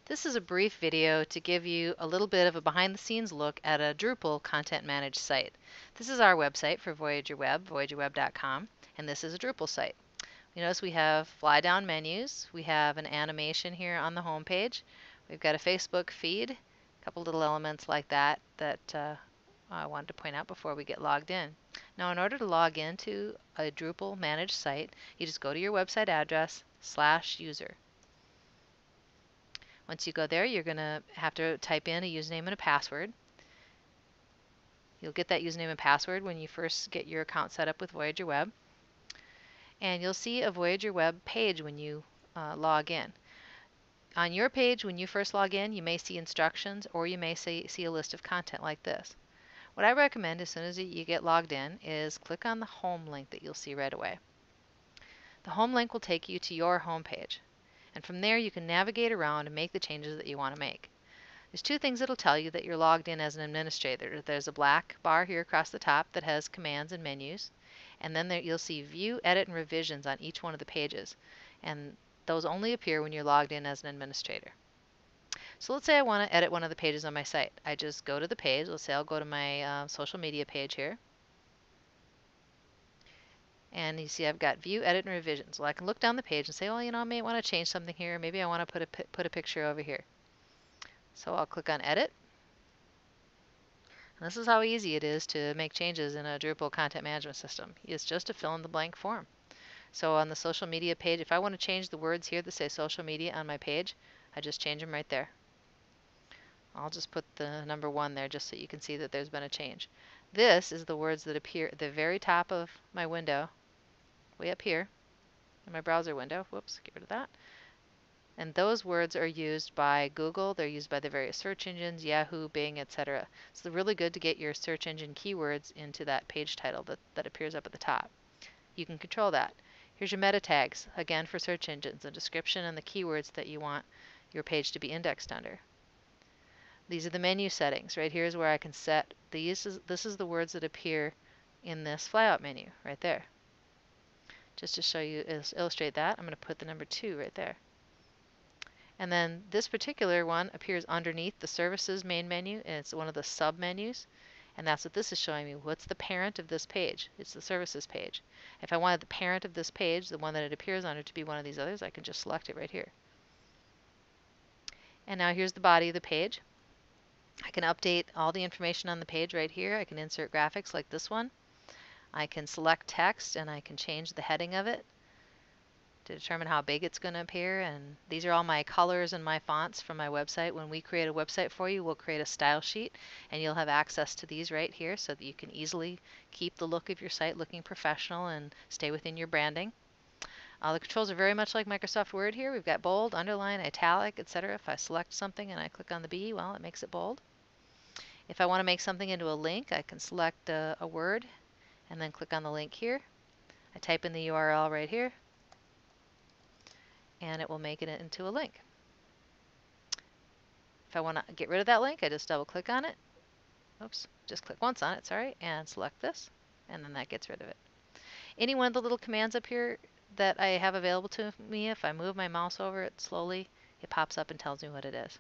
This is a brief video to give you a little bit of a behind-the-scenes look at a Drupal content managed site. This is our website for Voyager Web, voyagerweb.com, and this is a Drupal site. You notice we have fly-down menus, we have an animation here on the home page, we've got a Facebook feed, a couple little elements like that I wanted to point out before we get logged in. Now in order to log into a Drupal managed site, you just go to your website address /user. Once you go there, you're going to have to type in a username and a password. You'll get that username and password when you first get your account set up with Voyager Web. And you'll see a Voyager Web page when you log in. On your page, when you first log in, you may see instructions or you may see a list of content like this. What I recommend as soon as you get logged in is click on the home link that you'll see right away. The home link will take you to your home page. And from there you can navigate around and make the changes that you want to make. There's two things that'll tell you that you're logged in as an administrator. There's a black bar here across the top that has commands and menus, and then you'll see view, edit, and revisions on each one of the pages. And those only appear when you're logged in as an administrator. So let's say I want to edit one of the pages on my site. I just go to the page. Let's say I'll go to my social media page here. And you see I've got view, edit, and revisions. Well, I can look down the page and say, well, I may want to change something here. Maybe I want to put a picture over here. So I'll click on edit. And this is how easy it is to make changes in a Drupal content management system. It's just a fill in the blank form. So on the social media page, if I want to change the words here that say social media on my page, I just change them right there. I'll just put the number 1 there just so you can see that there's been a change. This is the words that appear at the very top of my window, way up here in my browser window. Whoops, get rid of that. And those words are used by Google, they're used by the various search engines, Yahoo, Bing, etc. So they're really good to get your search engine keywords into that page title that appears up at the top. You can control that. Here's your meta tags, again for search engines, the description and the keywords that you want your page to be indexed under. These are the menu settings. Right here is where I can set these. This is the words that appear in this flyout menu right there. Just to show you, illustrate that, I'm going to put the number 2 right there. And then this particular one appears underneath the services main menu, and it's one of the sub menus. And that's what this is showing me. What's the parent of this page? It's the services page. If I wanted the parent of this page, the one that it appears under, to be one of these others, I can just select it right here. And now here's the body of the page. I can update all the information on the page right here. I can insert graphics like this one. I can select text and I can change the heading of it to determine how big it's going to appear. And these are all my colors and my fonts from my website. When we create a website for you, we'll create a style sheet and you'll have access to these right here so that you can easily keep the look of your site looking professional and stay within your branding. The controls are very much like Microsoft Word here. We've got bold, underline, italic, etc. If I select something and I click on the B, well, it makes it bold. If I want to make something into a link, I can select a word and then click on the link here. I type in the URL right here and it will make it into a link. If I want to get rid of that link, I just double click on it. Oops, just click once on it, sorry, and select this, and then that gets rid of it. Any one of the little commands up here that I have available to me, if I move my mouse over it slowly, it pops up and tells me what it is.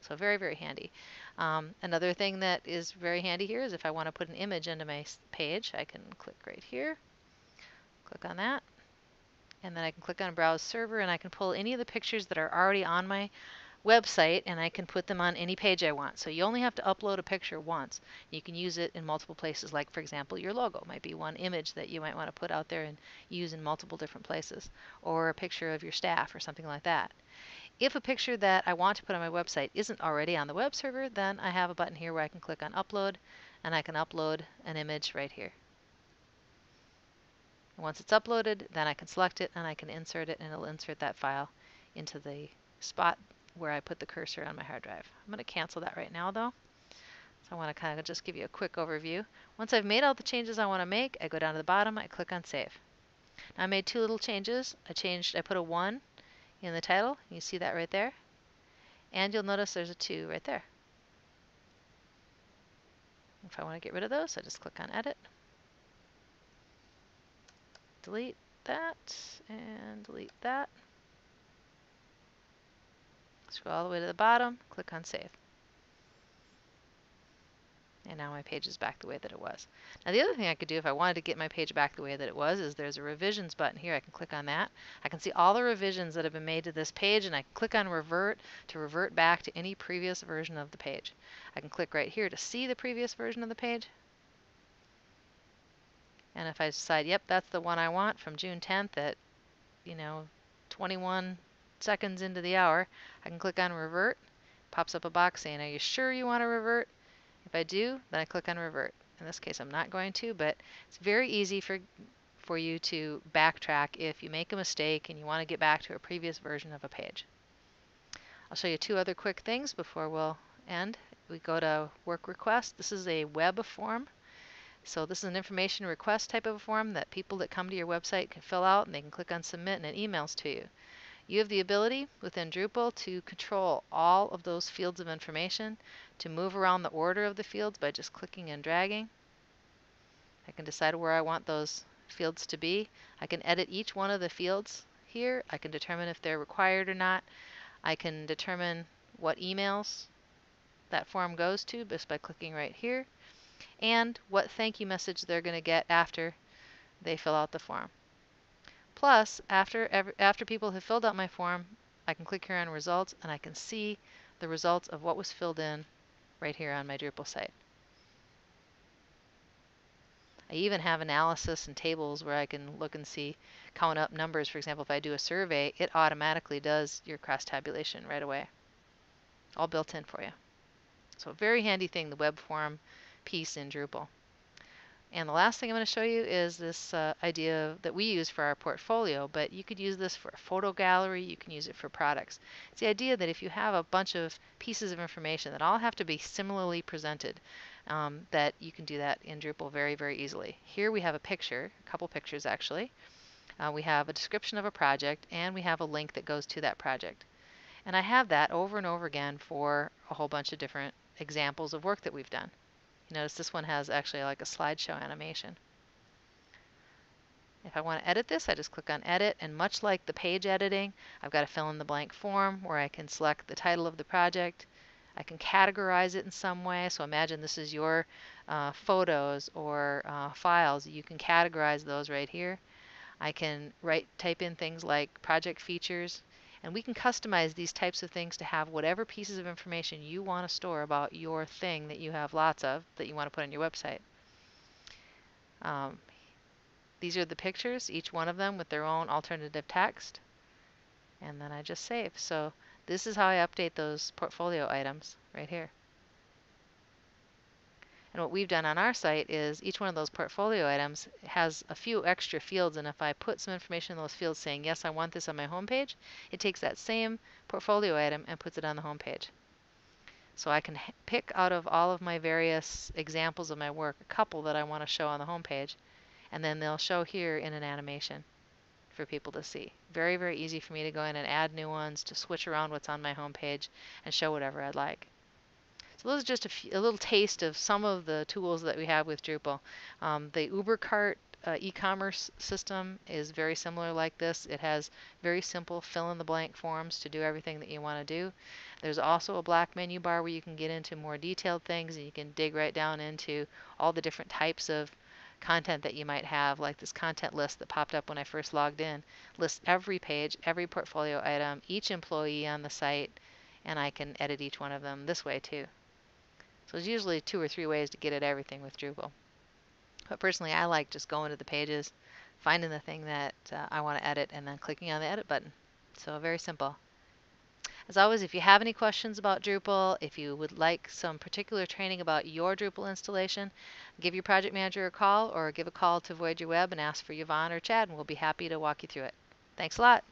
So very, very handy. Another thing that is very handy here is if I want to put an image into my page, I can click right here, click on that, and then I can click on Browse Server and I can pull any of the pictures that are already on my website and I can put them on any page I want. So you only have to upload a picture once. You can use it in multiple places, like for example your logo might be one image that you might want to put out there and use in multiple different places, or a picture of your staff or something like that. If a picture that I want to put on my website isn't already on the web server, then I have a button here where I can click on Upload and I can upload an image right here. Once it's uploaded, then I can select it and I can insert it and it'll insert that file into the spot where I put the cursor on my hard drive. I'm going to cancel that right now though. So I want to kind of just give you a quick overview. Once I've made all the changes I want to make, I go down to the bottom, I click on Save. Now I made 2 little changes. I put a 1 in the title. You see that right there. And you'll notice there's a 2 right there. If I want to get rid of those, I just click on Edit. Delete that and delete that. Scroll all the way to the bottom, click on Save. And now my page is back the way that it was. Now the other thing I could do if I wanted to get my page back the way that it was is there's a revisions button here. I can click on that. I can see all the revisions that have been made to this page, and I can click on revert to revert back to any previous version of the page. I can click right here to see the previous version of the page. And if I decide, yep, that's the one I want from June 10th at, 21 seconds into the hour, I can click on revert. Pops up a box saying, are you sure you want to revert? If I do, then I click on revert. In this case, I'm not going to, but it's very easy for you to backtrack if you make a mistake and you want to get back to a previous version of a page. I'll show you two other quick things before we'll end. We go to work request. This is a web form. So this is an information request type of a form that people that come to your website can fill out, and they can click on submit and it emails to you. You have the ability within Drupal to control all of those fields of information, to move around the order of the fields by just clicking and dragging. I can decide where I want those fields to be. I can edit each one of the fields here. I can determine if they're required or not. I can determine what emails that form goes to just by clicking right here, and what thank you message they're going to get after they fill out the form. Plus, after people have filled out my form, I can click here on results and I can see the results of what was filled in right here on my Drupal site. I even have analysis and tables where I can look and see, count up numbers. For example, if I do a survey, it automatically does your cross tabulation right away. All built in for you. So a very handy thing, the web form piece in Drupal. And the last thing I'm going to show you is this idea that we use for our portfolio, but you could use this for a photo gallery, you can use it for products. It's the idea that if you have a bunch of pieces of information that all have to be similarly presented, that you can do that in Drupal very, very easily. Here we have a picture, a couple pictures actually. We have a description of a project, and we have a link that goes to that project. And I have that over and over again for a whole bunch of different examples of work that we've done. You notice this one has actually like a slideshow animation. If I want to edit this, I just click on edit, and much like the page editing, I've got a fill in the blank form where I can select the title of the project. I can categorize it in some way. So imagine this is your photos or files. You can categorize those right here. I can type in things like project features, and we can customize these types of things to have whatever pieces of information you want to store about your thing that you have lots of that you want to put on your website. These are the pictures, each one of them with their own alternative text. And then I just save. So this is how I update those portfolio items right here. And what we've done on our site is each one of those portfolio items has a few extra fields, and if I put some information in those fields saying, yes, I want this on my home page, it takes that same portfolio item and puts it on the home page. So I can pick out of all of my various examples of my work a couple that I want to show on the home page, and then they'll show here in an animation for people to see. Very, very easy for me to go in and add new ones, to switch around what's on my home page and show whatever I'd like. So those are just a little taste of some of the tools that we have with Drupal. The UberCart e-commerce system is very similar like this. It has very simple fill-in-the-blank forms to do everything that you want to do. There's also a black menu bar where you can get into more detailed things, and you can dig right down into all the different types of content that you might have, like this content list that popped up when I first logged in. Lists every page, every portfolio item, each employee on the site, and I can edit each one of them this way too. So there's usually 2 or 3 ways to get at everything with Drupal. But personally, I like just going to the pages, finding the thing that I want to edit, and then clicking on the edit button. So very simple. As always, if you have any questions about Drupal, if you would like some particular training about your Drupal installation, give your project manager a call or give a call to Voyage Your Web and ask for Yvonne or Chad, and we'll be happy to walk you through it. Thanks a lot.